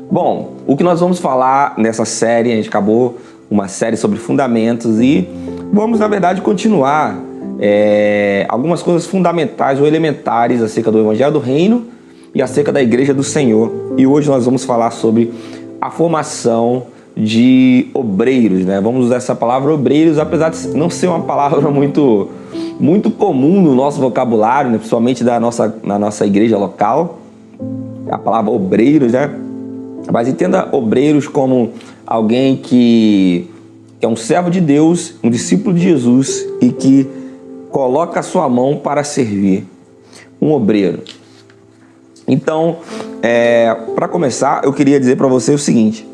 Bom, o que nós vamos falar nessa série, a gente acabou uma série sobre fundamentos e vamos, na verdade, continuar algumas coisas fundamentais ou elementares acerca do Evangelho do Reino e acerca da Igreja do Senhor. E hoje nós vamos falar sobre a formação de obreiros, né? Vamos usar essa palavra obreiros, apesar de não ser uma palavra muito comum no nosso vocabulário, né? Principalmente na nossa igreja local, a palavra obreiros, né? Mas entenda obreiros como alguém que é um servo de Deus, um discípulo de Jesus e que coloca a sua mão para servir. Um obreiro. Então, para começar, eu queria dizer para você o seguinte.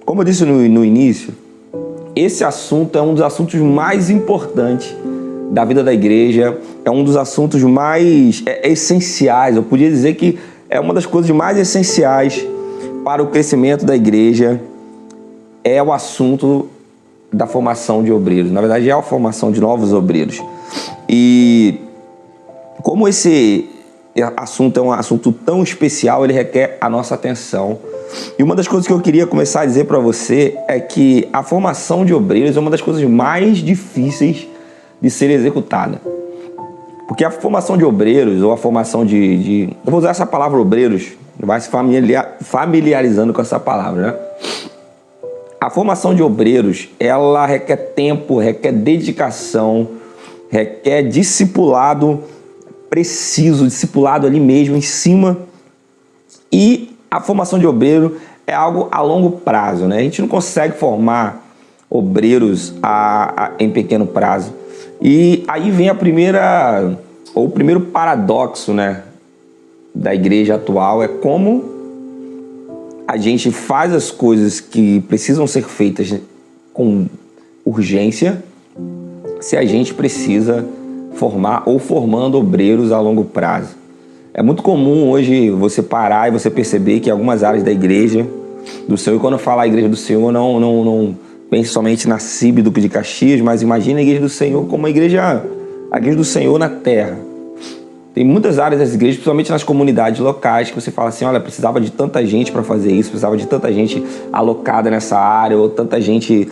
Como eu disse no início, esse assunto é um dos assuntos mais importantes da vida da igreja, é um dos assuntos mais essenciais, eu podia dizer que é uma das coisas mais essenciais para o crescimento da igreja, é o assunto da formação de obreiros. Na verdade, é a formação de novos obreiros. E como esse assunto é um assunto tão especial, ele requer a nossa atenção. E uma das coisas que eu queria começar a dizer para você é que a formação de obreiros é uma das coisas mais difíceis de ser executada. Porque a formação de obreiros, ou a formação eu vou usar essa palavra obreiros, vai se familiarizando com essa palavra, né? A formação de obreiros, ela requer tempo, requer dedicação, requer discipulado preciso, discipulado ali mesmo, em cima. E a formação de obreiro é algo a longo prazo, né? A gente não consegue formar obreiros em pequeno prazo. E aí vem o primeiro paradoxo, né, da igreja atual, é como a gente faz as coisas que precisam ser feitas com urgência, se a gente precisa formando obreiros a longo prazo. É muito comum hoje você parar e você perceber que algumas áreas da igreja do Senhor, e quando eu falo a igreja do Senhor, não pense somente na CIB Duque de Caxias, mas imagine a igreja do Senhor como a igreja do Senhor na terra. Tem muitas áreas das igrejas, principalmente nas comunidades locais, que você fala assim, olha, precisava de tanta gente para fazer isso, precisava de tanta gente alocada nessa área, ou tanta gente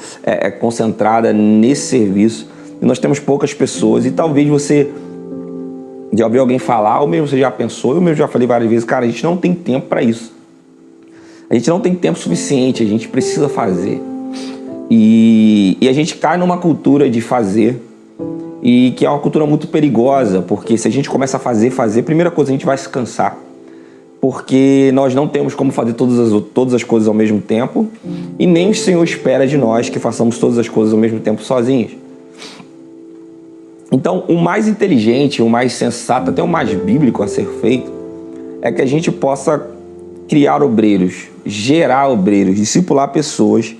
concentrada nesse serviço. E nós temos poucas pessoas, e talvez você já ouviu alguém falar, ou mesmo você já pensou, eu mesmo já falei várias vezes, cara, a gente não tem tempo para isso. A gente não tem tempo suficiente, a gente precisa fazer. E a gente cai numa cultura de fazer, e que é uma cultura muito perigosa, porque se a gente começa a fazer, primeira coisa, a gente vai se cansar, porque nós não temos como fazer todas as coisas ao mesmo tempo, e nem o Senhor espera de nós que façamos todas as coisas ao mesmo tempo sozinhos. Então, o mais inteligente, o mais sensato, até o mais bíblico a ser feito, é que a gente possa criar obreiros, gerar obreiros, discipular pessoas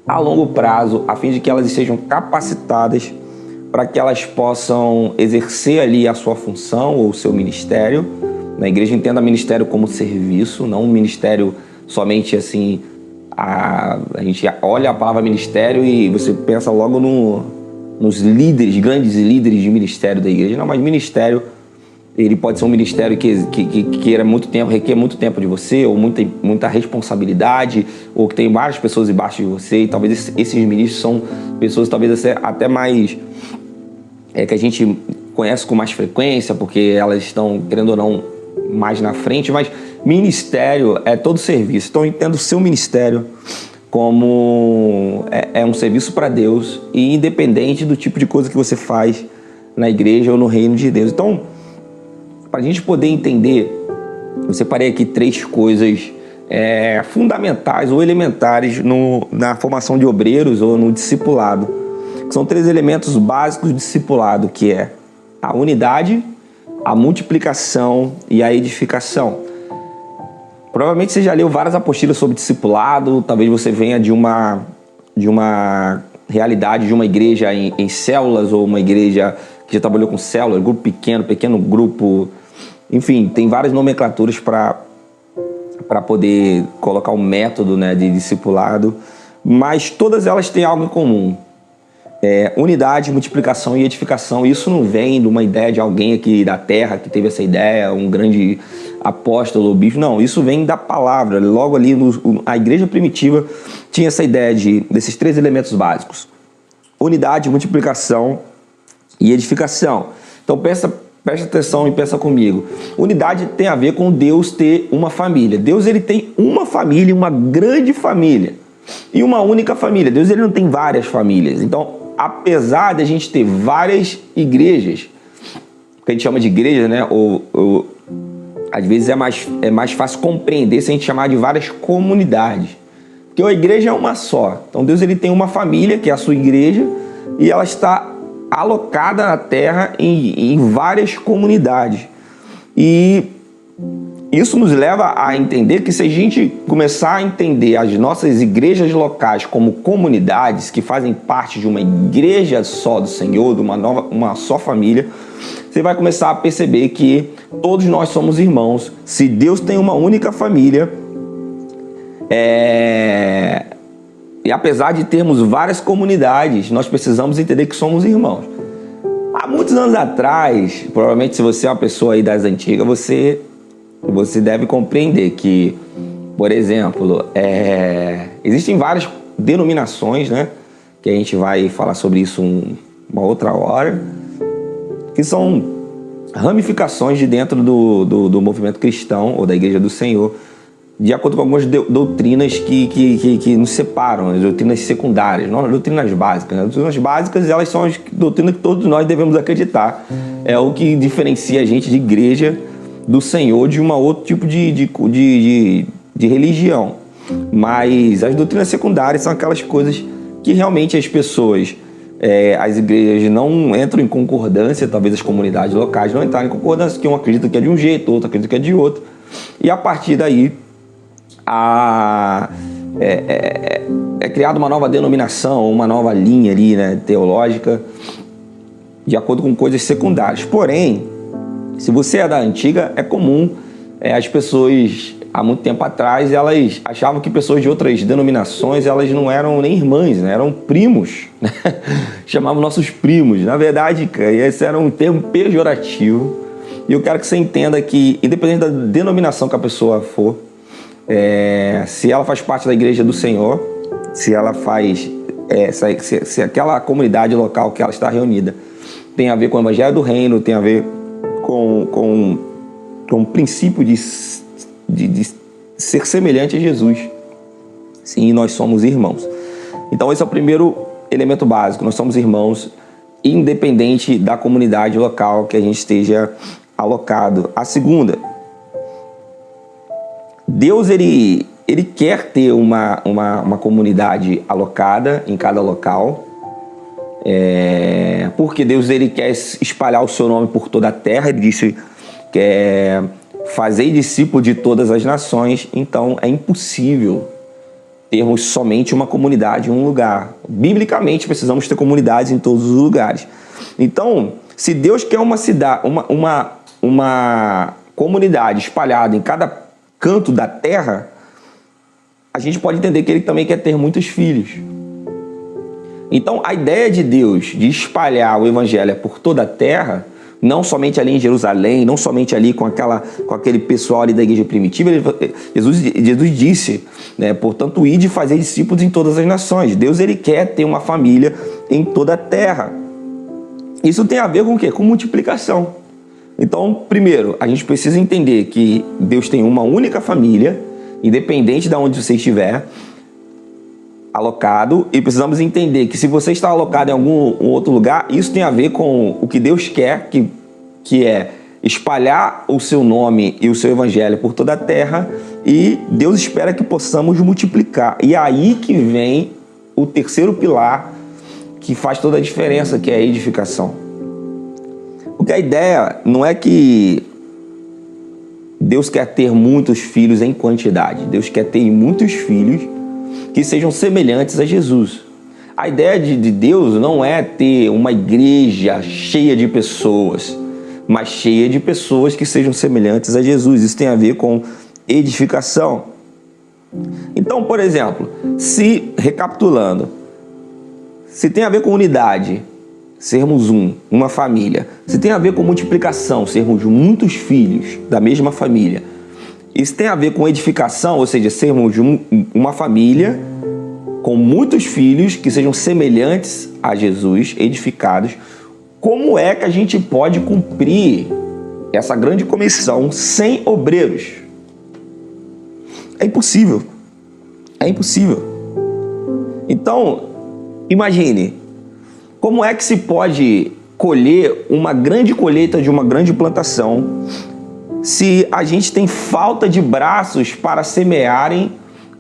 a longo prazo, a fim de que elas estejam capacitadas para que elas possam exercer ali a sua função ou o seu ministério. Na igreja, entenda ministério como serviço, não um ministério somente assim, a gente olha a palavra ministério e você pensa logo nos líderes, grandes líderes de ministério da igreja. Não, mas ministério, ele pode ser um ministério que requer muito tempo de você, ou muita responsabilidade, ou que tem várias pessoas embaixo de você, e talvez esses ministros são pessoas talvez até mais que a gente conhece com mais frequência, porque elas estão, querendo ou não, mais na frente, mas ministério é todo serviço. Então eu entendo o seu ministério como um serviço para Deus, e independente do tipo de coisa que você faz na igreja ou no reino de Deus. Então, para a gente poder entender, eu separei aqui 3 coisas fundamentais ou elementares na formação de obreiros ou no discipulado. São 3 elementos básicos do discipulado, que é a unidade, a multiplicação e a edificação. Provavelmente você já leu várias apostilas sobre discipulado, talvez você venha de uma realidade de uma igreja em células, ou uma igreja que já trabalhou com células, grupo pequeno grupo, enfim, tem várias nomenclaturas para poder colocar um método, né, de discipulado, mas todas elas têm algo em comum. Unidade, multiplicação e edificação. Isso não vem de uma ideia de alguém aqui da terra que teve essa ideia, um grande apóstolo ou bispo. Não, isso vem da palavra. Logo ali, a igreja primitiva tinha essa ideia desses 3 elementos básicos: unidade, multiplicação e edificação. Então preste atenção e pensa comigo. Unidade tem a ver com Deus ter uma família. Deus, ele tem uma família, uma grande família e uma única família. Deus, ele não tem várias famílias. Então, apesar de a gente ter várias igrejas, que a gente chama de igreja, né? Às vezes é mais fácil compreender se a gente chamar de várias comunidades. Porque a igreja é uma só. Então Deus, ele tem uma família, que é a sua igreja, e ela está alocada na terra em várias comunidades. E isso nos leva a entender que, se a gente começar a entender as nossas igrejas locais como comunidades que fazem parte de uma igreja só do Senhor, de uma só família, você vai começar a perceber que todos nós somos irmãos. Se Deus tem uma única família, e apesar de termos várias comunidades, nós precisamos entender que somos irmãos. Há muitos anos atrás, provavelmente, se você é uma pessoa aí das antigas, você deve compreender que, por exemplo, existem várias denominações, né? Que a gente vai falar sobre isso uma outra hora, que são ramificações de dentro do movimento cristão ou da Igreja do Senhor, de acordo com algumas doutrinas que nos separam, as doutrinas secundárias, não as doutrinas básicas. As doutrinas básicas, elas são as doutrinas que todos nós devemos acreditar. É o que diferencia a gente de igreja do Senhor de um outro tipo de religião. Mas as doutrinas secundárias são aquelas coisas que realmente as pessoas, as igrejas não entram em concordância, talvez as comunidades locais não entrarem em concordância, que um acredita que é de um jeito, outro acredita que é de outro. E a partir daí é criada uma nova denominação, uma nova linha ali, né, teológica, de acordo com coisas secundárias. Porém, se você é da antiga, é comum as pessoas, há muito tempo atrás, elas achavam que pessoas de outras denominações, elas não eram nem irmãs, né? Eram primos, né? Chamavam nossos primos. Na verdade, esse era um termo pejorativo. E eu quero que você entenda que, independente da denominação que a pessoa for, se ela faz parte da Igreja do Senhor, se ela faz, se aquela comunidade local que ela está reunida tem a ver com o Evangelho do Reino, tem a ver com o princípio de ser semelhante a Jesus. Sim, nós somos irmãos. Então esse é o primeiro elemento básico. Nós somos irmãos, independente da comunidade local que a gente esteja alocado. A segunda, Deus, ele quer ter uma comunidade alocada em cada local, porque Deus, ele quer espalhar o seu nome por toda a terra. Ele disse que fazer discípulo de todas as nações. Então é impossível termos somente uma comunidade em um lugar. Biblicamente precisamos ter comunidades em todos os lugares. Então, se Deus quer uma cidade, uma comunidade espalhada em cada canto da terra, a gente pode entender que ele também quer ter muitos filhos. Então, a ideia de Deus de espalhar o evangelho por toda a terra, não somente ali em Jerusalém, não somente ali com aquele pessoal ali da igreja primitiva, Jesus disse, né, portanto, ide fazer discípulos em todas as nações. Deus, ele quer ter uma família em toda a terra. Isso tem a ver com o quê? Com multiplicação. Então, primeiro, a gente precisa entender que Deus tem uma única família, independente de onde você estiver alocado, e precisamos entender que se você está alocado em algum outro lugar, isso tem a ver com o que Deus quer, que é espalhar o seu nome e o seu evangelho por toda a terra, e Deus espera que possamos multiplicar. E é aí que vem o terceiro pilar que faz toda a diferença, que é a edificação. Porque a ideia não é que Deus quer ter muitos filhos em quantidade. Deus quer ter muitos filhos que sejam semelhantes a Jesus. A ideia de Deus não é ter uma igreja cheia de pessoas, mas cheia de pessoas que sejam semelhantes a Jesus. Isso tem a ver com edificação. Então, por exemplo, recapitulando, Se tem a ver com unidade, sermos uma família. Se tem a ver com multiplicação, sermos muitos filhos da mesma família. Isso tem a ver com edificação, ou seja, sermos uma família com muitos filhos que sejam semelhantes a Jesus, edificados. Como é que a gente pode cumprir essa grande comissão sem obreiros? É impossível. É impossível. Então, imagine, como é que se pode colher uma grande colheita de uma grande plantação se a gente tem falta de braços para semearem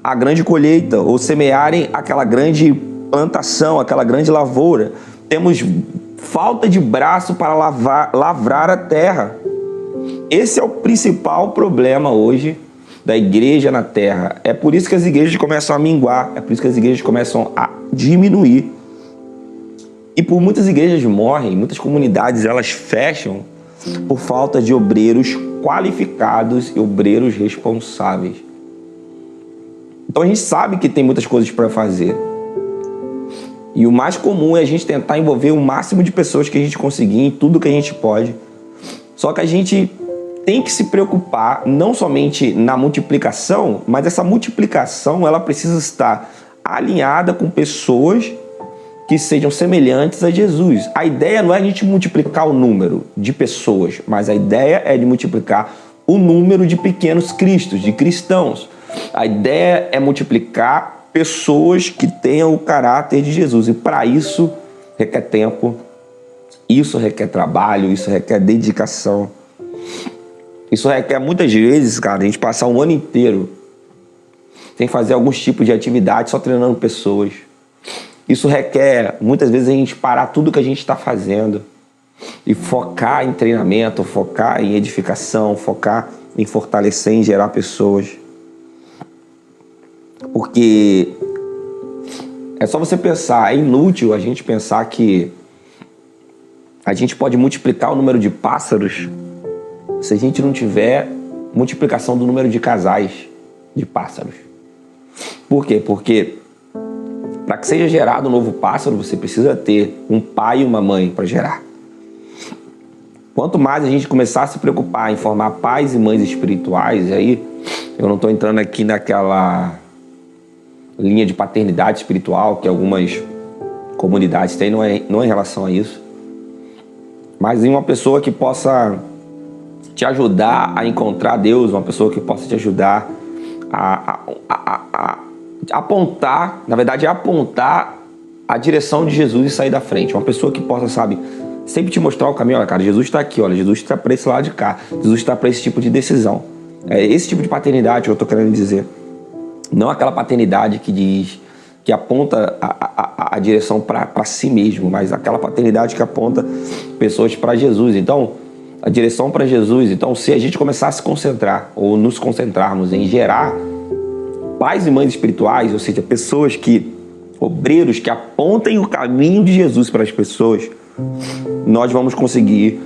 a grande colheita ou semearem aquela grande plantação, aquela grande lavoura? Temos falta de braço para lavrar a terra. Esse é o principal problema hoje da igreja na terra. É por isso que as igrejas começam a minguar, é por isso que as igrejas começam a diminuir. E por muitas igrejas morrem, muitas comunidades elas fecham por falta de obreiros qualificados e obreiros responsáveis. Então a gente sabe que tem muitas coisas para fazer. E o mais comum é a gente tentar envolver o máximo de pessoas que a gente conseguir em tudo que a gente pode. Só que a gente tem que se preocupar não somente na multiplicação, mas essa multiplicação ela precisa estar alinhada com pessoas que sejam semelhantes a Jesus. A ideia não é a gente multiplicar o número de pessoas, mas a ideia é de multiplicar o número de pequenos cristos, de cristãos. A ideia é multiplicar pessoas que tenham o caráter de Jesus. E para isso requer tempo, isso requer trabalho, isso requer dedicação. Isso requer muitas vezes, cara, a gente passar um ano inteiro sem fazer alguns tipos de atividade, só treinando pessoas. Isso requer, muitas vezes, a gente parar tudo que a gente está fazendo e focar em treinamento, focar em edificação, focar em fortalecer, em gerar pessoas. Porque é só você pensar, é inútil a gente pensar que a gente pode multiplicar o número de pássaros se a gente não tiver multiplicação do número de casais de pássaros. Por quê? Porque para que seja gerado um novo pássaro, você precisa ter um pai e uma mãe para gerar. Quanto mais a gente começar a se preocupar em formar pais e mães espirituais, aí eu não estou entrando aqui naquela linha de paternidade espiritual que algumas comunidades têm, não é em relação a isso, mas em uma pessoa que possa te ajudar a encontrar Deus, uma pessoa que possa te ajudar a apontar, na verdade, apontar a direção de Jesus e sair da frente. Uma pessoa que possa, sabe, sempre te mostrar o caminho. Olha, cara, Jesus está aqui, olha, Jesus está para esse lado de cá, Jesus está para esse tipo de decisão. É esse tipo de paternidade que eu estou querendo dizer. Não aquela paternidade que diz, que aponta a direção para si mesmo, mas aquela paternidade que aponta pessoas para Jesus. Então, a direção para Jesus. Então, se a gente começar a se concentrar, ou nos concentrarmos em gerar pais e mães espirituais, ou seja, pessoas que, obreiros que apontem o caminho de Jesus para as pessoas, nós vamos conseguir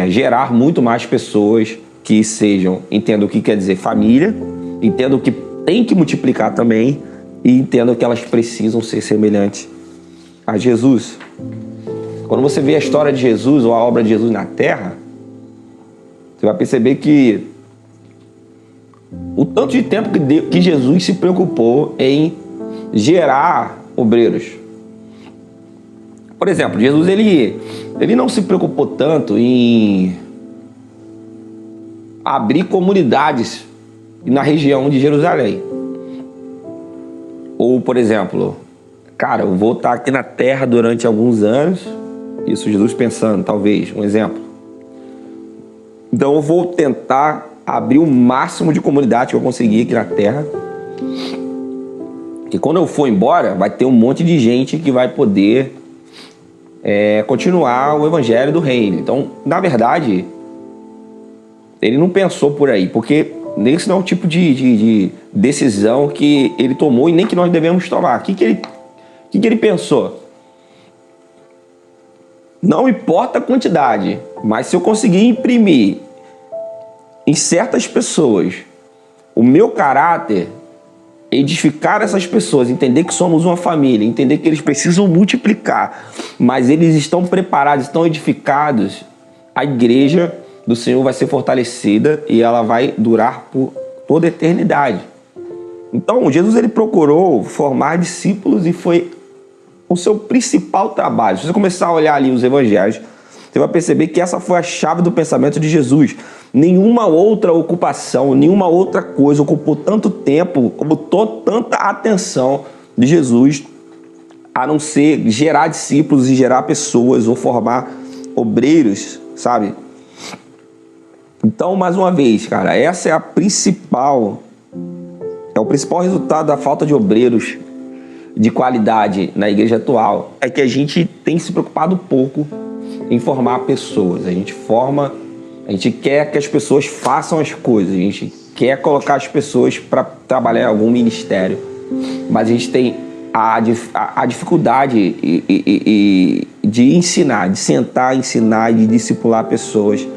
gerar muito mais pessoas que sejam, entendam o que quer dizer família, entendam que tem que multiplicar também e entendam que elas precisam ser semelhantes a Jesus. Quando você vê a história de Jesus ou a obra de Jesus na Terra, você vai perceber que o tanto de tempo que Jesus se preocupou em gerar obreiros. Por exemplo, Jesus ele não se preocupou tanto em abrir comunidades na região de Jerusalém. Ou, por exemplo, cara, eu vou estar aqui na Terra durante alguns anos. Isso Jesus pensando, talvez, um exemplo. Então eu vou tentar abrir o máximo de comunidade que eu conseguir aqui na Terra. E quando eu for embora, vai ter um monte de gente que vai poder continuar o evangelho do reino. Então, na verdade, ele não pensou por aí, porque esse não é o tipo de decisão que ele tomou e nem que nós devemos tomar. O que ele pensou? Não importa a quantidade, mas se eu conseguir imprimir em certas pessoas o meu caráter, edificar essas pessoas, entender que somos uma família, entender que eles precisam multiplicar, mas eles estão preparados, estão edificados, a igreja do Senhor vai ser fortalecida e ela vai durar por toda a eternidade. Então, Jesus ele procurou formar discípulos e foi o seu principal trabalho. Se você começar a olhar ali os evangelhos, você vai perceber que essa foi a chave do pensamento de Jesus. Nenhuma outra ocupação, nenhuma outra coisa ocupou tanto tempo, ocupou tanta atenção de Jesus, a não ser gerar discípulos e gerar pessoas ou formar obreiros, sabe? Então, mais uma vez, cara, essa é o principal resultado da falta de obreiros de qualidade na igreja atual, é que a gente tem se preocupado pouco em formar pessoas. A gente quer que as pessoas façam as coisas, a gente quer colocar as pessoas para trabalhar em algum ministério, mas a gente tem a dificuldade de ensinar, de sentar, ensinar e de discipular pessoas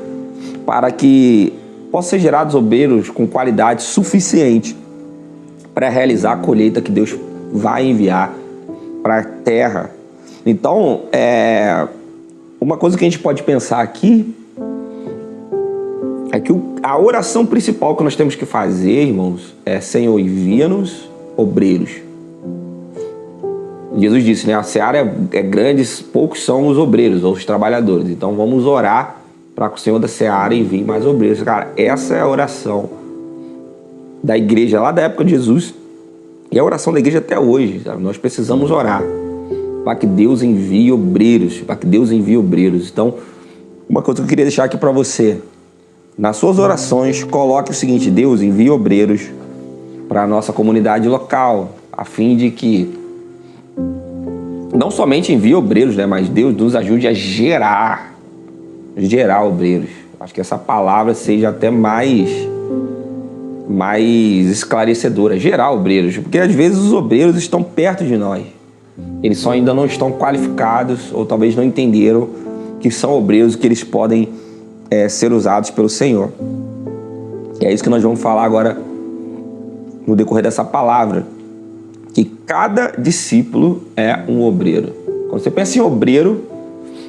para que possam ser gerados obreiros com qualidade suficiente para realizar a colheita que Deus vai enviar para a terra. Então, uma coisa que a gente pode pensar aqui é que a oração principal que nós temos que fazer, irmãos, é: Senhor, envia-nos obreiros. Jesus disse, né? A seara é grande, poucos são os obreiros ou os trabalhadores. Então vamos orar para que o Senhor da seara envie mais obreiros. Cara, essa é a oração da igreja lá da época de Jesus e a oração da igreja até hoje, sabe? Nós precisamos orar para que Deus envie obreiros, para que Deus envie obreiros. Então, uma coisa que eu queria deixar aqui para você: nas suas orações, coloque o seguinte: Deus envie obreiros para a nossa comunidade local, a fim de que não somente envie obreiros, né, mas Deus nos ajude a gerar obreiros. Acho que essa palavra seja até mais esclarecedora: gerar obreiros, porque às vezes os obreiros estão perto de nós, eles só ainda não estão qualificados ou talvez não entenderam que são obreiros, que eles podem ser usados pelo Senhor. E é isso que nós vamos falar agora no decorrer dessa palavra, que cada discípulo é um obreiro. Quando você pensa em obreiro,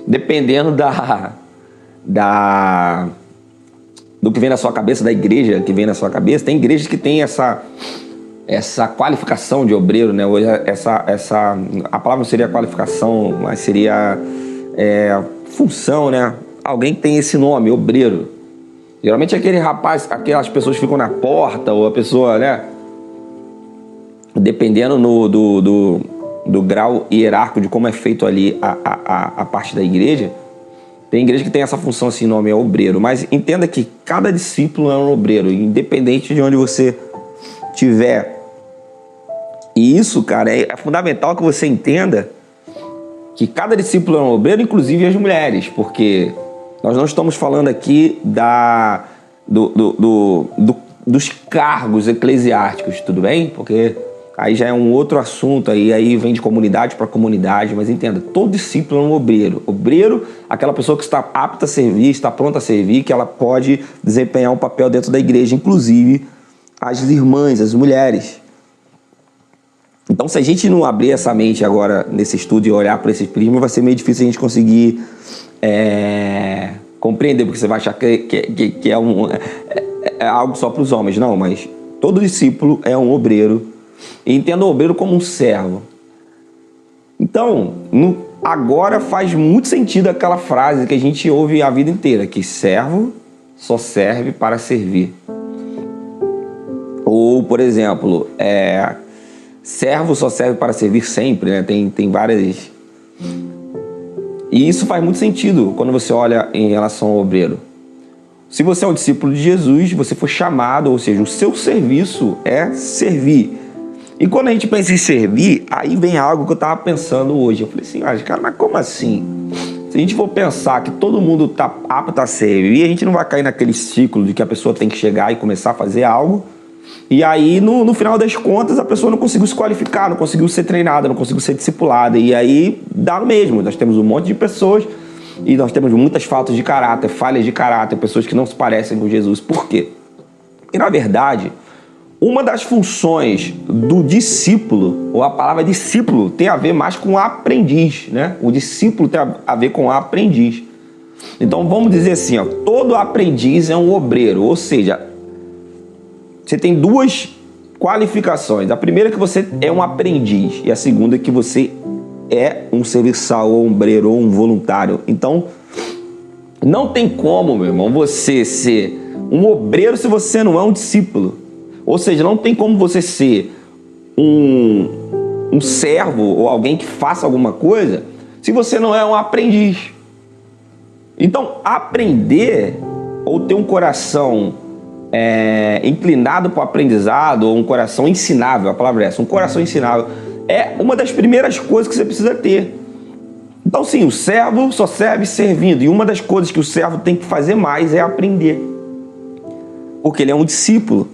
dependendo do que vem na sua cabeça, da igreja que vem na sua cabeça, tem igrejas que tem essa qualificação de obreiro, né? Hoje a palavra não seria qualificação, mas seria função, né? Alguém que tem esse nome, obreiro. Geralmente é aquele rapaz, aquelas pessoas que ficam na porta, ou a pessoa, né? Dependendo do grau hierárquico de como é feito ali a parte da igreja, tem igreja que tem essa função, assim, nome é obreiro. Mas entenda que cada discípulo é um obreiro, independente de onde você estiver. E isso, cara, é fundamental que você entenda que cada discípulo é um obreiro, inclusive as mulheres, porque nós não estamos falando aqui dos cargos eclesiásticos, tudo bem? Porque aí já é um outro assunto, aí vem de comunidade para comunidade, mas entenda, todo discípulo é um obreiro. Obreiro, aquela pessoa que está apta a servir, está pronta a servir, que ela pode desempenhar um papel dentro da igreja, inclusive as irmãs, as mulheres. Então, se a gente não abrir essa mente agora nesse estudo e olhar para esse prisma, vai ser meio difícil a gente conseguir compreender, porque você vai achar que é algo só para os homens. Não, mas todo discípulo é um obreiro. E entenda o obreiro como um servo. Então, agora faz muito sentido aquela frase que a gente ouve a vida inteira, que servo só serve para servir. Ou, por exemplo, servo só serve para servir sempre, né? Tem várias... E isso faz muito sentido quando você olha em relação ao obreiro. Se você é um discípulo de Jesus, você foi chamado, ou seja, o seu serviço é servir. E quando a gente pensa em servir, aí vem algo que eu estava pensando hoje. Eu falei assim, cara, mas como assim? Se a gente for pensar que todo mundo está apto a servir, a gente não vai cair naquele ciclo de que a pessoa tem que chegar e começar a fazer algo, e aí no final das contas a pessoa não conseguiu se qualificar, não conseguiu ser treinada, não conseguiu ser discipulada, e aí dá no mesmo. Nós temos um monte de pessoas e nós temos muitas faltas de caráter, falhas de caráter, pessoas que não se parecem com Jesus. Por quê? Porque na verdade uma das funções do discípulo, ou a palavra discípulo, tem a ver mais com aprendiz, né? O discípulo tem a ver com aprendiz. Então vamos dizer assim, ó, todo aprendiz é um obreiro, ou seja, você tem duas qualificações. A primeira é que você é um aprendiz e a segunda é que você é um serviçal, ou um obreiro, ou um voluntário. Então não tem como, meu irmão, você ser um obreiro se você não é um discípulo. Ou seja, não tem como você ser um servo ou alguém que faça alguma coisa se você não é um aprendiz. Então, aprender ou ter um coração inclinado para o aprendizado, ou um coração ensinável, a palavra é essa, um coração ensinável, é uma das primeiras coisas que você precisa ter. Então, sim, o servo só serve servindo, e uma das coisas que o servo tem que fazer mais é aprender, porque ele é um discípulo.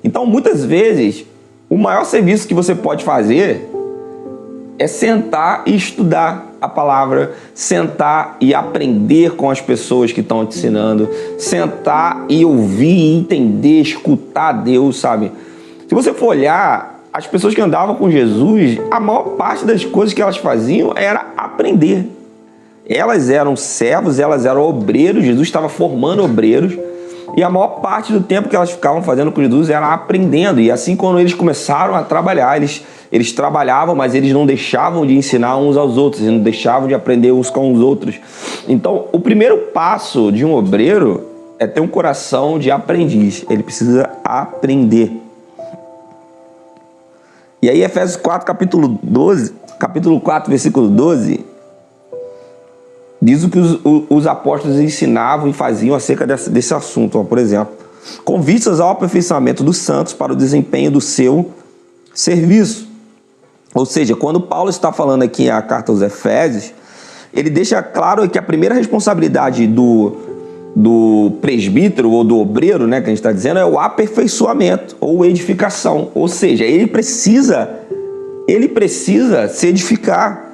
Então, muitas vezes, o maior serviço que você pode fazer é sentar e estudar a palavra, sentar e aprender com as pessoas que estão te ensinando, sentar e ouvir, entender, escutar Deus, sabe? Se você for olhar, as pessoas que andavam com Jesus, a maior parte das coisas que elas faziam era aprender. Elas eram servos, elas eram obreiros, Jesus estava formando obreiros, e a maior parte do tempo que elas ficavam fazendo com Jesus era aprendendo. E assim, quando eles começaram a trabalhar, eles trabalhavam, mas eles não deixavam de ensinar uns aos outros, eles não deixavam de aprender uns com os outros. Então, o primeiro passo de um obreiro é ter um coração de aprendiz. Ele precisa aprender. E aí, Efésios 4, capítulo 4, versículo 12, diz o que os apóstolos ensinavam e faziam acerca desse assunto. Por exemplo, com vistas ao aperfeiçoamento dos santos para o desempenho do seu serviço. Ou seja, quando Paulo está falando aqui a carta aos Efésios, ele deixa claro que a primeira responsabilidade do presbítero ou do obreiro, né, que a gente está dizendo, é o aperfeiçoamento ou edificação. Ou seja, ele precisa se edificar,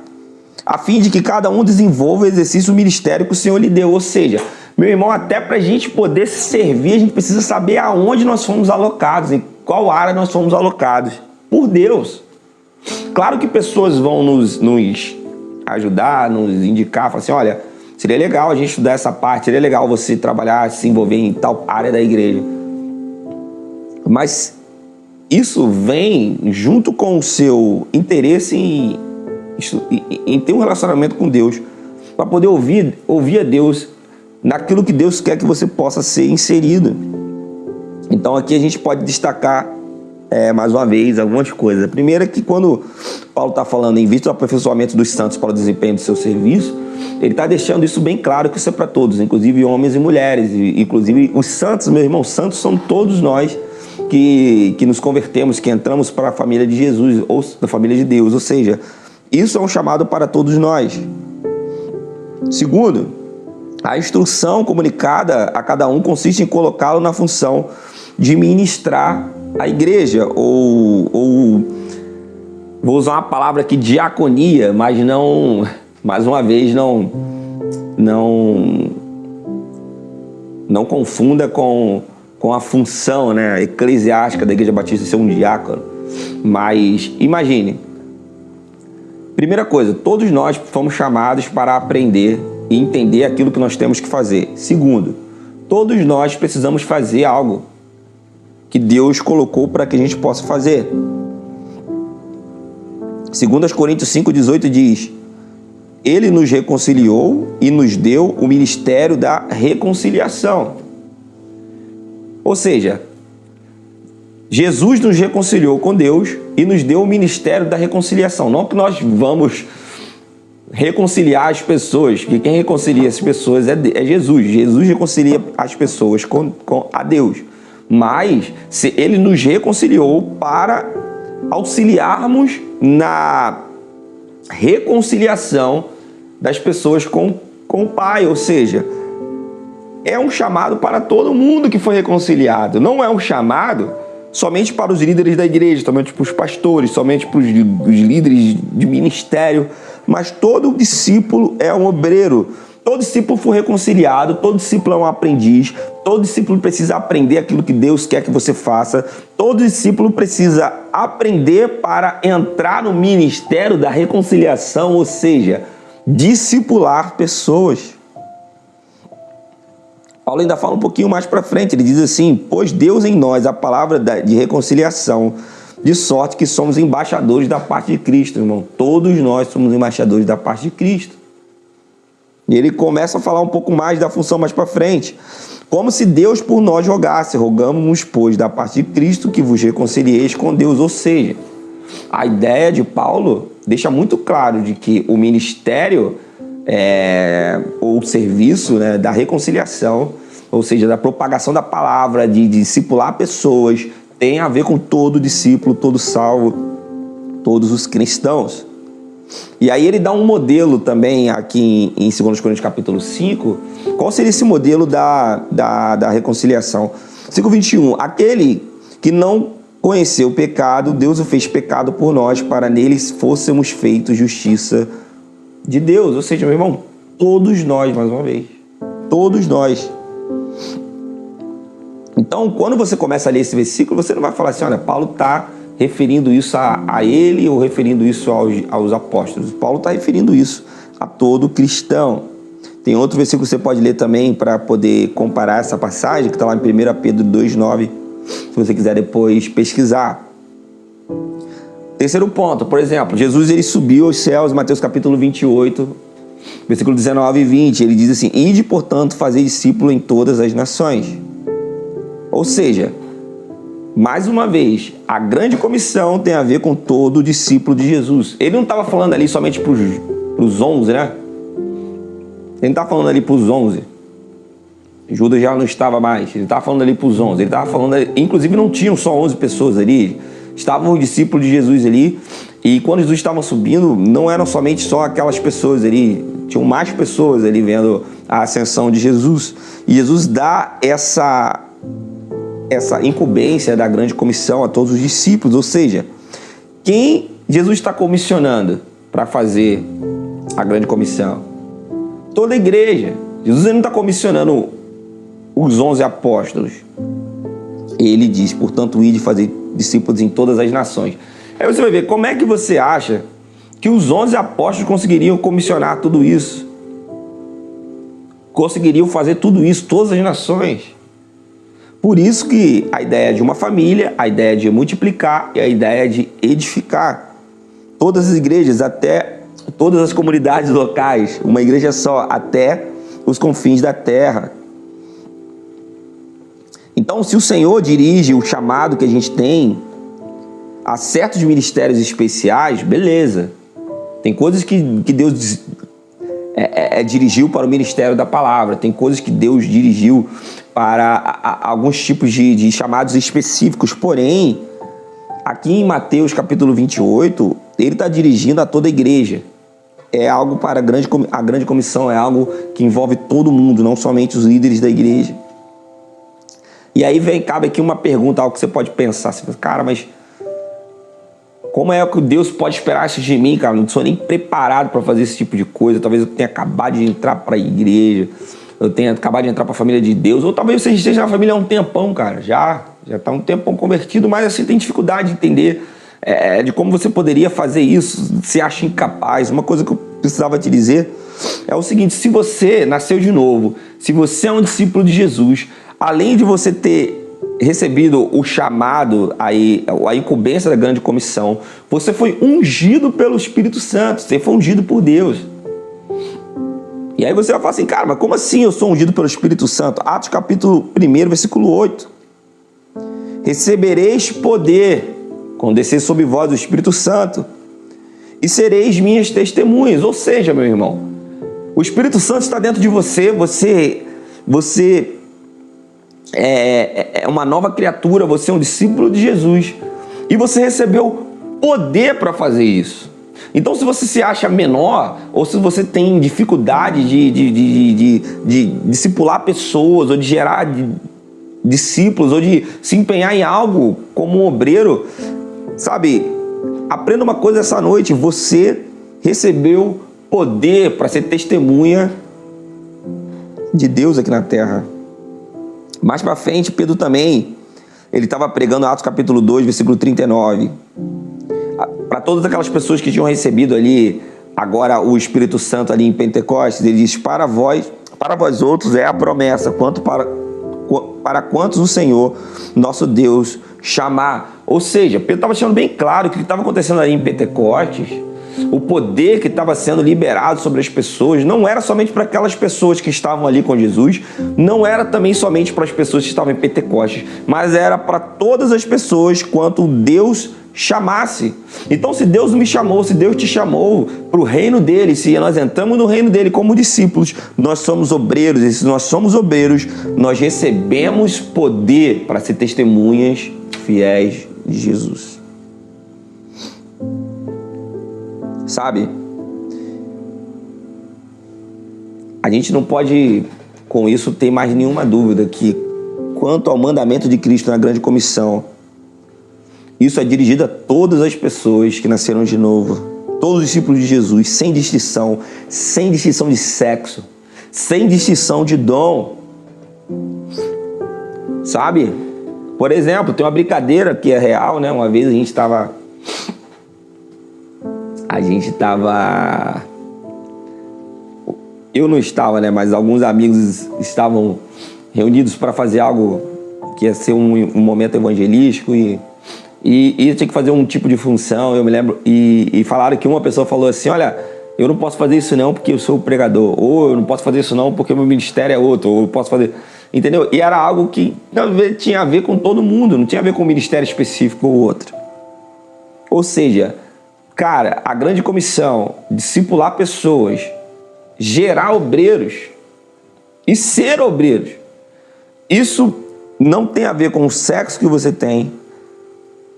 a fim de que cada um desenvolva e exercício o ministério que o Senhor lhe deu. Ou seja, meu irmão, até para a gente poder servir, a gente precisa saber aonde nós fomos alocados, em qual área nós fomos alocados, por Deus. Claro que pessoas vão nos ajudar, nos indicar, falar assim, olha, seria legal a gente estudar essa parte, seria legal você trabalhar, se envolver em tal área da igreja. Mas isso vem junto com o seu interesse em ter um relacionamento com Deus, para poder ouvir a Deus naquilo que Deus quer que você possa ser inserido. Então aqui a gente pode destacar mais uma vez algumas coisas. A primeira é que quando Paulo está falando em vista do aperfeiçoamento dos santos para o desempenho do seu serviço, ele está deixando isso bem claro, que isso é para todos, inclusive homens e mulheres, inclusive os santos, meu irmão, santos são todos nós que nos convertemos, que entramos para a família de Jesus, ou da família de Deus, ou seja, isso é um chamado para todos nós. Segundo, a instrução comunicada a cada um consiste em colocá-lo na função de ministrar a igreja, ou vou usar uma palavra aqui, diaconia, mas não, mais uma vez, não confunda com a função, né, eclesiástica da Igreja Batista ser um diácono. Mas imagine, primeira coisa, todos nós fomos chamados para aprender e entender aquilo que nós temos que fazer. Segundo, todos nós precisamos fazer algo que Deus colocou para que a gente possa fazer. 2 Coríntios 5,18 diz: Ele nos reconciliou e nos deu o ministério da reconciliação. Ou seja, Jesus nos reconciliou com Deus e nos deu o ministério da reconciliação. Não que nós vamos reconciliar as pessoas, que quem reconcilia as pessoas é Jesus. Jesus reconcilia as pessoas com a Deus. Mas Ele nos reconciliou para auxiliarmos na reconciliação das pessoas com o Pai. Ou seja, é um chamado para todo mundo que foi reconciliado. Não é um chamado somente para os líderes da igreja, somente para os pastores, somente para os líderes de ministério, mas todo discípulo é um obreiro. Todo discípulo foi reconciliado, todo discípulo é um aprendiz, todo discípulo precisa aprender aquilo que Deus quer que você faça, todo discípulo precisa aprender para entrar no ministério da reconciliação, ou seja, discipular pessoas. Paulo ainda fala um pouquinho mais para frente, ele diz assim: pois Deus em nós a palavra de reconciliação, de sorte que somos embaixadores da parte de Cristo, irmão. Todos nós somos embaixadores da parte de Cristo. E ele começa a falar um pouco mais da função mais para frente. Como se Deus por nós rogasse, rogamos, pois, da parte de Cristo que vos reconcilieis com Deus. Ou seja, a ideia de Paulo deixa muito claro de que o ministério ou o serviço, né, da reconciliação, ou seja, da propagação da palavra, de discipular pessoas, tem a ver com todo discípulo, todo salvo, todos os cristãos. E aí ele dá um modelo também aqui em 2 Coríntios capítulo 5. Qual seria esse modelo da reconciliação? 5:21. Aquele que não conheceu o pecado, Deus o fez pecado por nós, para neles fôssemos feitos justiça de Deus. Ou seja, meu irmão, todos nós, mais uma vez, todos nós. Então, quando você começa a ler esse versículo, você não vai falar assim: olha, Paulo está referindo isso a ele ou referindo isso aos apóstolos. Paulo está referindo isso a todo cristão. Tem outro versículo que você pode ler também para poder comparar essa passagem, que está lá em 1 Pedro 2,9, se você quiser depois pesquisar. Terceiro ponto, por exemplo, Jesus ele subiu aos céus, Mateus capítulo 28, versículo 19 e 20, ele diz assim: ide, portanto, fazer discípulo em todas as nações. Ou seja, mais uma vez, a grande comissão tem a ver com todo discípulo de Jesus. Ele não estava falando ali somente para os 11, né? Ele não estava falando ali para os 11. Judas já não estava mais. Ele estava falando ali para os 11. Ele estava falando, inclusive não tinham só 11 pessoas ali. Estavam os discípulos de Jesus ali. E quando Jesus estava subindo, não eram somente só aquelas pessoas ali. Tinham mais pessoas ali vendo a ascensão de Jesus. E Jesus dá essa incumbência da grande comissão a todos os discípulos. Ou seja, quem Jesus está comissionando para fazer a grande comissão? Toda a igreja. Jesus não está comissionando os 11 apóstolos. Ele diz, portanto, ide fazer discípulos em todas as nações. Aí você vai ver, como é que você acha que os 11 apóstolos conseguiriam comissionar tudo isso? Conseguiriam fazer tudo isso, todas as nações? Por isso que a ideia de uma família, a ideia de multiplicar e a ideia de edificar todas as igrejas, até todas as comunidades locais, uma igreja só, até os confins da terra. Então, se o Senhor dirige o chamado que a gente tem a certos ministérios especiais, beleza. Tem coisas que Deus dirigiu para o ministério da palavra, tem coisas que Deus dirigiu para alguns tipos de chamados específicos. Porém, aqui em Mateus capítulo 28, ele está dirigindo a toda a igreja. É algo para a grande comissão, é algo que envolve todo mundo, não somente os líderes da igreja. E aí cabe aqui uma pergunta, algo que você pode pensar. Você fala, cara, mas como é que Deus pode esperar isso de mim, cara? Não sou nem preparado para fazer esse tipo de coisa. Talvez eu tenha acabado de entrar para a igreja, eu tenha acabado de entrar para a família de Deus, ou talvez você esteja na família há um tempão, cara. Já está um tempão convertido, mas assim tem dificuldade de entender de como você poderia fazer isso, se acha incapaz. Uma coisa que eu precisava te dizer é o seguinte: se você nasceu de novo, se você é um discípulo de Jesus, além de você ter recebido o chamado, a incumbência da grande comissão, você foi ungido pelo Espírito Santo, você foi ungido por Deus. E aí você vai falar assim, cara, mas como assim eu sou ungido pelo Espírito Santo? Atos capítulo 1, versículo 8. Recebereis poder quando descer sobre vós o Espírito Santo e sereis minhas testemunhas. Ou seja, meu irmão, o Espírito Santo está dentro de você, você é uma nova criatura, você é um discípulo de Jesus e você recebeu poder para fazer isso. Então, se você se acha menor ou se você tem dificuldade de discipular pessoas ou de gerar discípulos ou de se empenhar em algo como um obreiro, sabe, aprenda uma coisa essa noite: você recebeu poder para ser testemunha de Deus aqui na terra. Mais para frente, Pedro também, ele estava pregando Atos capítulo 2, versículo 39. Para todas aquelas pessoas que tinham recebido ali agora o Espírito Santo ali em Pentecostes, ele diz: para vós outros é a promessa, quanto para quantos o Senhor, nosso Deus, chamar. Ou seja, Pedro estava deixando bem claro que o que estava acontecendo ali em Pentecostes, o poder que estava sendo liberado sobre as pessoas, não era somente para aquelas pessoas que estavam ali com Jesus, não era também somente para as pessoas que estavam em Pentecostes, mas era para todas as pessoas quanto Deus chamasse. Então, se Deus me chamou, se Deus te chamou para o reino dele, se nós entramos no reino dele como discípulos, nós somos obreiros, e se nós somos obreiros, nós recebemos poder para ser testemunhas fiéis de Jesus. Sabe? A gente não pode, com isso, ter mais nenhuma dúvida que, quanto ao mandamento de Cristo na grande comissão, isso é dirigido a todas as pessoas que nasceram de novo, todos os discípulos de Jesus, sem distinção de sexo, sem distinção de dom. Sabe? Por exemplo, tem uma brincadeira que é real, né? Uma vez a gente estava... Eu não estava, né? Mas alguns amigos estavam reunidos para fazer algo que ia ser um momento evangelístico e eu tinha que fazer um tipo de função, eu me lembro, e falaram que uma pessoa falou assim: olha, eu não posso fazer isso não porque eu sou o pregador, ou eu não posso fazer isso não porque o meu ministério é outro, ou eu posso fazer... Entendeu? E era algo que tinha a ver com todo mundo, não tinha a ver com um ministério específico ou outro. Ou seja, cara, a grande comissão, discipular pessoas, gerar obreiros e ser obreiros, isso não tem a ver com o sexo que você tem,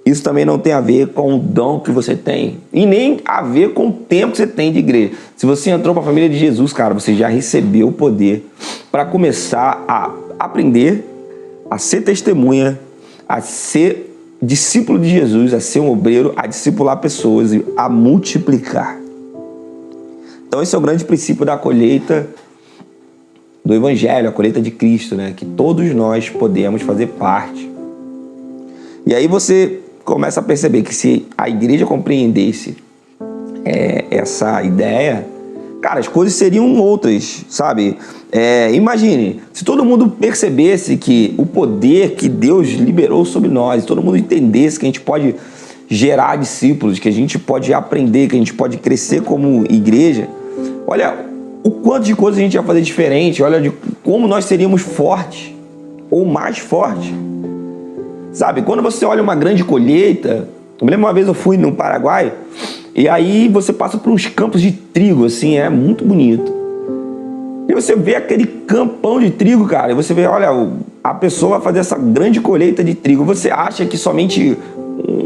isso também não tem a ver com o dom que você tem, e nem a ver com o tempo que você tem de igreja. Se você entrou para a família de Jesus, cara, você já recebeu o poder para começar a aprender, a ser testemunha, a ser discípulo de Jesus, a ser um obreiro, a discipular pessoas e a multiplicar. Então esse é o grande princípio da colheita do Evangelho, a colheita de Cristo, né? Que todos nós podemos fazer parte. E aí você começa a perceber que se a igreja compreendesse essa ideia, cara, as coisas seriam outras, sabe? Imagine, se todo mundo percebesse que o poder que Deus liberou sobre nós, todo mundo entendesse que a gente pode gerar discípulos, que a gente pode aprender, que a gente pode crescer como igreja, olha o quanto de coisas a gente ia fazer diferente, olha de como nós seríamos fortes, ou mais fortes. Sabe, quando você olha uma grande colheita, eu me lembro uma vez eu fui no Paraguai, e aí você passa por uns campos de trigo, assim, é muito bonito. E você vê aquele campão de trigo, cara, e você vê, olha, a pessoa vai fazer essa grande colheita de trigo. Você acha que somente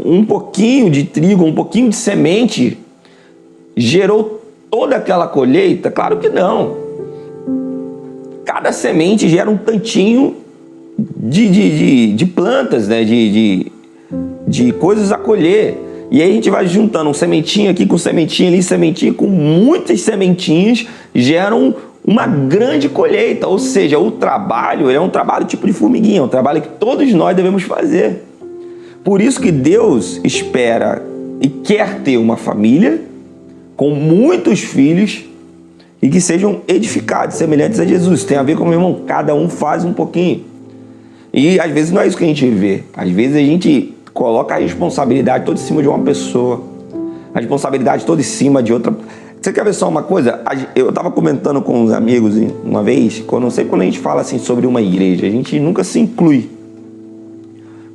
um pouquinho de trigo, um pouquinho de semente gerou toda aquela colheita? Claro que não. Cada semente gera um tantinho de plantas, né? de coisas a colher. E aí a gente vai juntando um sementinho aqui com sementinha ali, sementinha com muitas sementinhas, geram uma grande colheita. Ou seja, o trabalho é um trabalho tipo de formiguinha, é um trabalho que todos nós devemos fazer. Por isso que Deus espera e quer ter uma família com muitos filhos e que sejam edificados, semelhantes a Jesus. Tem a ver com, meu irmão, cada um faz um pouquinho. E às vezes não é isso que a gente vê. Às vezes a gente coloca a responsabilidade toda em cima de uma pessoa, a responsabilidade toda em cima de outra. Você quer ver só uma coisa? Eu estava comentando com uns amigos uma vez, não sei, quando a gente fala assim sobre uma igreja, a gente nunca se inclui.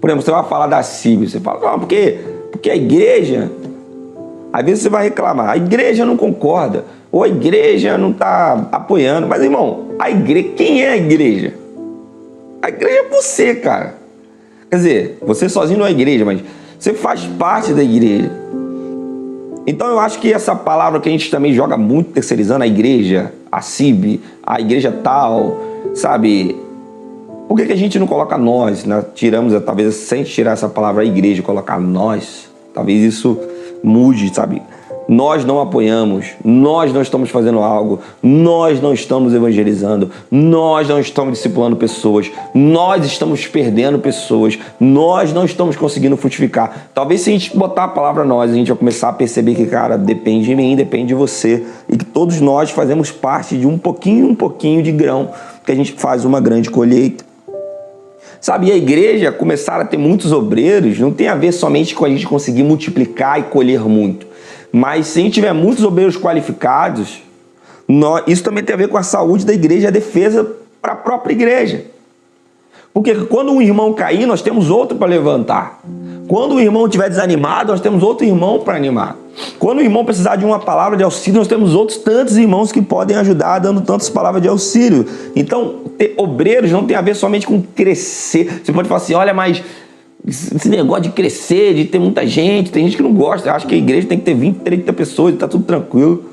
Por exemplo, você vai falar da CIB, você fala, não, porque a igreja, às vezes você vai reclamar, a igreja não concorda, ou a igreja não está apoiando. Mas, irmão, a igreja, quem é a igreja? A igreja é você, cara. Quer dizer, você sozinho não é igreja, mas você faz parte da igreja. Então eu acho que essa palavra que a gente também joga muito terceirizando, a igreja, a CIB, a igreja tal, sabe? Por que a gente não coloca nós, né? Tiramos, talvez, sem tirar essa palavra a igreja, colocar nós, talvez isso mude, sabe? nós não apoiamos, nós não estamos fazendo algo, nós não estamos evangelizando, nós não estamos discipulando pessoas, nós estamos perdendo pessoas, nós não estamos conseguindo frutificar. Talvez se a gente botar a palavra nós, a gente vai começar a perceber que, cara, depende de mim, depende de você, e que todos nós fazemos parte de um pouquinho de grão, que a gente faz uma grande colheita. Sabe, e a igreja começar a ter muitos obreiros não tem a ver somente com a gente conseguir multiplicar e colher muito. Mas se a gente tiver muitos obreiros qualificados, isso também tem a ver com a saúde da igreja e a defesa para a própria igreja. Porque quando um irmão cair, nós temos outro para levantar. Quando o irmão estiver desanimado, nós temos outro irmão para animar. Quando o irmão precisar de uma palavra de auxílio, nós temos outros tantos irmãos que podem ajudar dando tantas palavras de auxílio. Então, ter obreiros não tem a ver somente com crescer. Você pode falar assim, olha, mas esse negócio de crescer, de ter muita gente, tem gente que não gosta, acha que a igreja tem que ter 20, 30 pessoas e tá tudo tranquilo.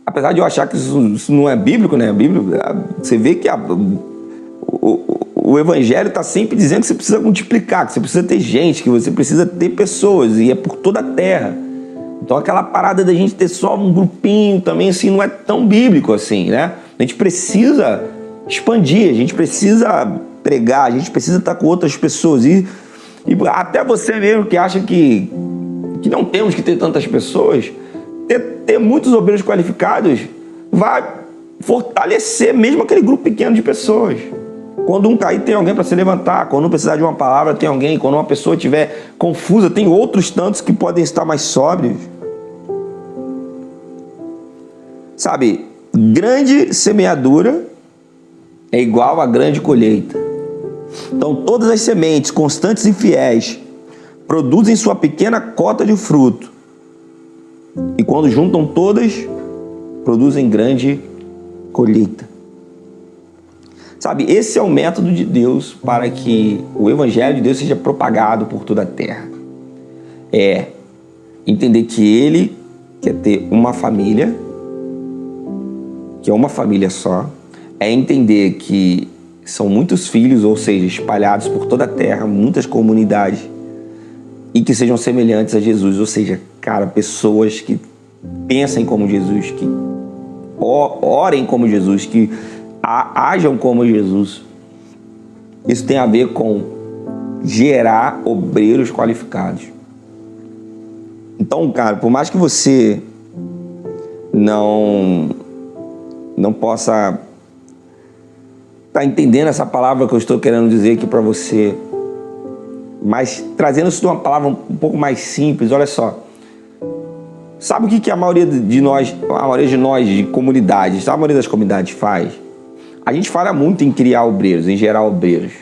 Apesar de eu achar que isso não é bíblico, né? A Bíblia, você vê que o evangelho está sempre dizendo que você precisa multiplicar, que você precisa ter gente, que você precisa ter pessoas, e é por toda a terra. Então aquela parada da gente ter só um grupinho também, assim, não é tão bíblico assim, né? A gente precisa expandir, a gente precisa pregar, a gente precisa estar com outras pessoas. E até você mesmo que acha que não temos que ter tantas pessoas, ter muitos obreiros qualificados vai fortalecer mesmo aquele grupo pequeno de pessoas. Quando um cair, tem alguém para se levantar. Quando um precisar de uma palavra, tem alguém. Quando uma pessoa estiver confusa, tem outros tantos que podem estar mais sóbrios. Sabe, grande semeadura é igual a grande colheita. Então, todas as sementes constantes e fiéis produzem sua pequena cota de fruto. E quando juntam todas, produzem grande colheita. Sabe, esse é o método de Deus para que o Evangelho de Deus seja propagado por toda a terra. É entender que Ele quer ter uma família, que é uma família só. É entender que são muitos filhos, ou seja, espalhados por toda a terra, muitas comunidades, e que sejam semelhantes a Jesus, ou seja, cara, pessoas que pensem como Jesus, que orem como Jesus, que ajam como Jesus. Isso tem a ver com gerar obreiros qualificados. Então, cara, por mais que você não possa estar entendendo essa palavra que eu estou querendo dizer aqui para você, mas trazendo isso de uma palavra um pouco mais simples, olha só. Sabe o que a maioria de nós de comunidades, a maioria das comunidades faz? A gente fala muito em criar obreiros, em gerar obreiros.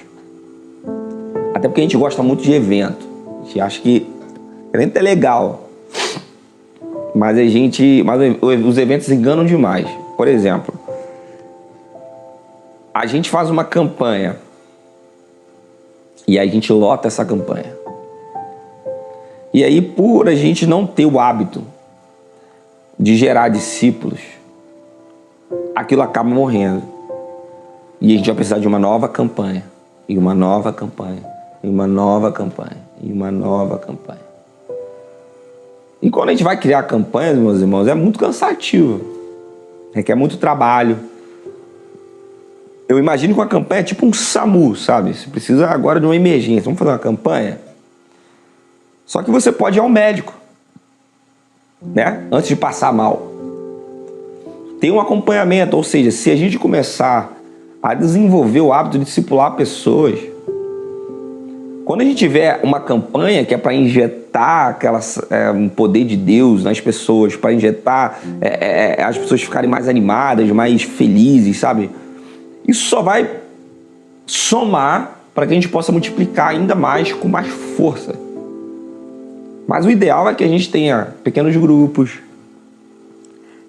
Até porque a gente gosta muito de evento. A gente acha que evento é legal. Mas os eventos enganam demais. Por exemplo, a gente faz uma campanha e aí a gente lota essa campanha. E aí, por a gente não ter o hábito de gerar discípulos, aquilo acaba morrendo. E a gente vai precisar de uma nova campanha, e uma nova campanha, e uma nova campanha, e uma nova campanha. E quando a gente vai criar campanhas, meus irmãos, é muito cansativo. Requer muito trabalho. Eu imagino que uma campanha é tipo um SAMU, sabe? Você precisa agora de uma emergência. Vamos fazer uma campanha? Só que você pode ir ao médico, né? Antes de passar mal. Tem um acompanhamento, ou seja, se a gente começar a desenvolver o hábito de discipular pessoas, quando a gente tiver uma campanha que é para injetar um poder de Deus nas pessoas, para injetar as pessoas ficarem mais animadas, mais felizes, sabe? Isso só vai somar para que a gente possa multiplicar ainda mais com mais força. Mas o ideal é que a gente tenha pequenos grupos.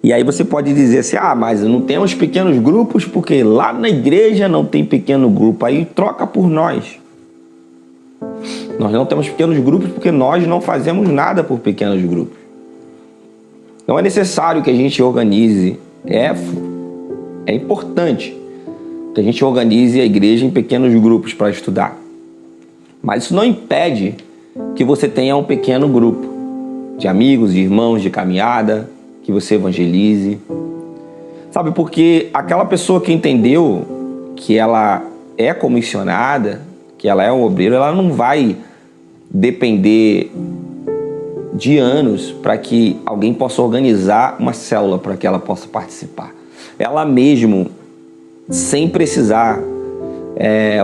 E aí você pode dizer assim, mas não temos pequenos grupos porque lá na igreja não tem pequeno grupo. Aí troca por nós. Nós não temos pequenos grupos porque nós não fazemos nada por pequenos grupos. Então é necessário que a gente organize, é importante que a gente organize a igreja em pequenos grupos para estudar. Mas isso não impede que você tenha um pequeno grupo. de amigos, de irmãos, de caminhada, que você evangelize. Sabe, porque aquela pessoa que entendeu que ela é comissionada, que ela é um obreiro, ela não vai depender de anos para que alguém possa organizar uma célula para que ela possa participar. Ela mesmo, sem precisar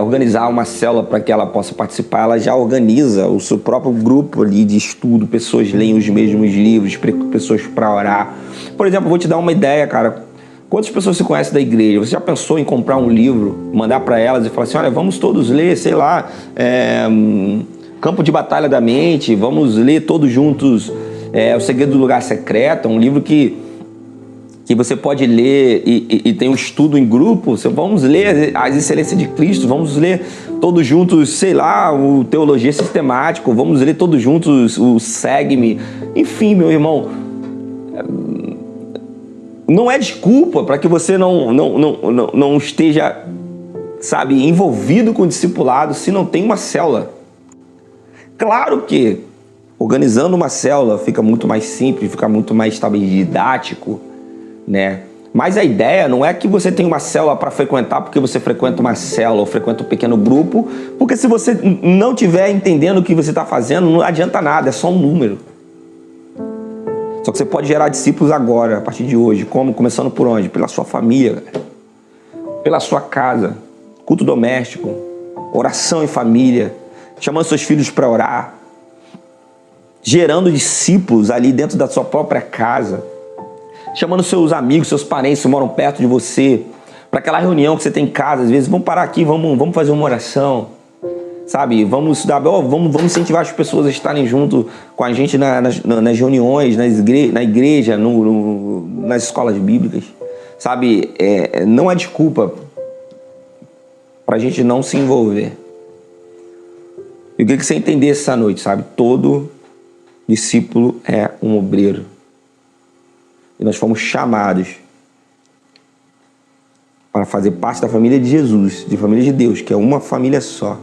organizar uma célula para que ela possa participar, ela já organiza o seu próprio grupo ali de estudo, pessoas leem os mesmos livros, pessoas para orar. Por exemplo, eu vou te dar uma ideia, cara. Quantas pessoas você conhece da igreja? Você já pensou em comprar um livro, mandar para elas e falar assim, olha, vamos todos ler, sei lá, Campo de Batalha da Mente, vamos ler todos juntos O Segredo do Lugar Secreto, um livro que você pode ler e tem um estudo em grupo. Vamos ler as excelências de Cristo, vamos ler todos juntos, sei lá, o Teologia Sistemática, vamos ler todos juntos o Segue-me. Enfim, meu irmão, não é desculpa para que você não esteja, sabe, envolvido com o discipulado se não tem uma célula. Claro que organizando uma célula fica muito mais simples, fica muito mais, talvez, didático, né? Mas a ideia não é que você tenha uma célula para frequentar porque você frequenta uma célula ou frequenta um pequeno grupo, porque se você não estiver entendendo o que você está fazendo, não adianta nada, é só um número. Só que você pode gerar discípulos agora, a partir de hoje. Como? Começando por onde? Pela sua família, pela sua casa, culto doméstico, oração em família, chamando seus filhos para orar, gerando discípulos ali dentro da sua própria casa, chamando seus amigos, seus parentes que moram perto de você, para aquela reunião que você tem em casa. Às vezes, vamos parar aqui, vamos fazer uma oração, sabe? Vamos estudar, vamos incentivar as pessoas a estarem junto com a gente nas reuniões, na igreja, nas escolas bíblicas, sabe? Não há desculpa para a gente não se envolver. Eu queria que você entendesse essa noite, sabe? Todo discípulo é um obreiro. E nós fomos chamados para fazer parte da família de Jesus, de família de Deus, que é uma família só.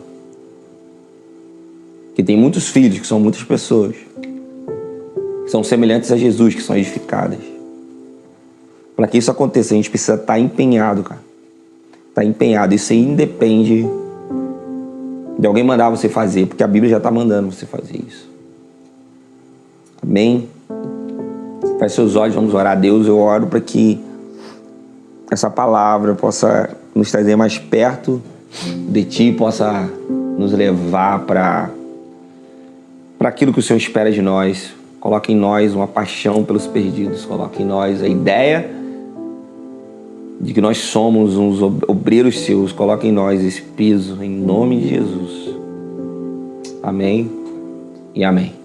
Que tem muitos filhos, que são muitas pessoas. Que são semelhantes a Jesus, que são edificadas. Para que isso aconteça, a gente precisa estar empenhado, cara. Estar empenhado. Isso aí independe de alguém mandar você fazer, porque a Bíblia já está mandando você fazer isso. Amém? Feche seus olhos, vamos orar a Deus. Eu oro para que essa palavra possa nos trazer mais perto de Ti, possa nos levar para aquilo que o Senhor espera de nós. Coloque em nós uma paixão pelos perdidos. Coloque em nós a ideia de que nós somos uns obreiros Seus. Coloque em nós esse peso, em nome de Jesus. Amém e amém.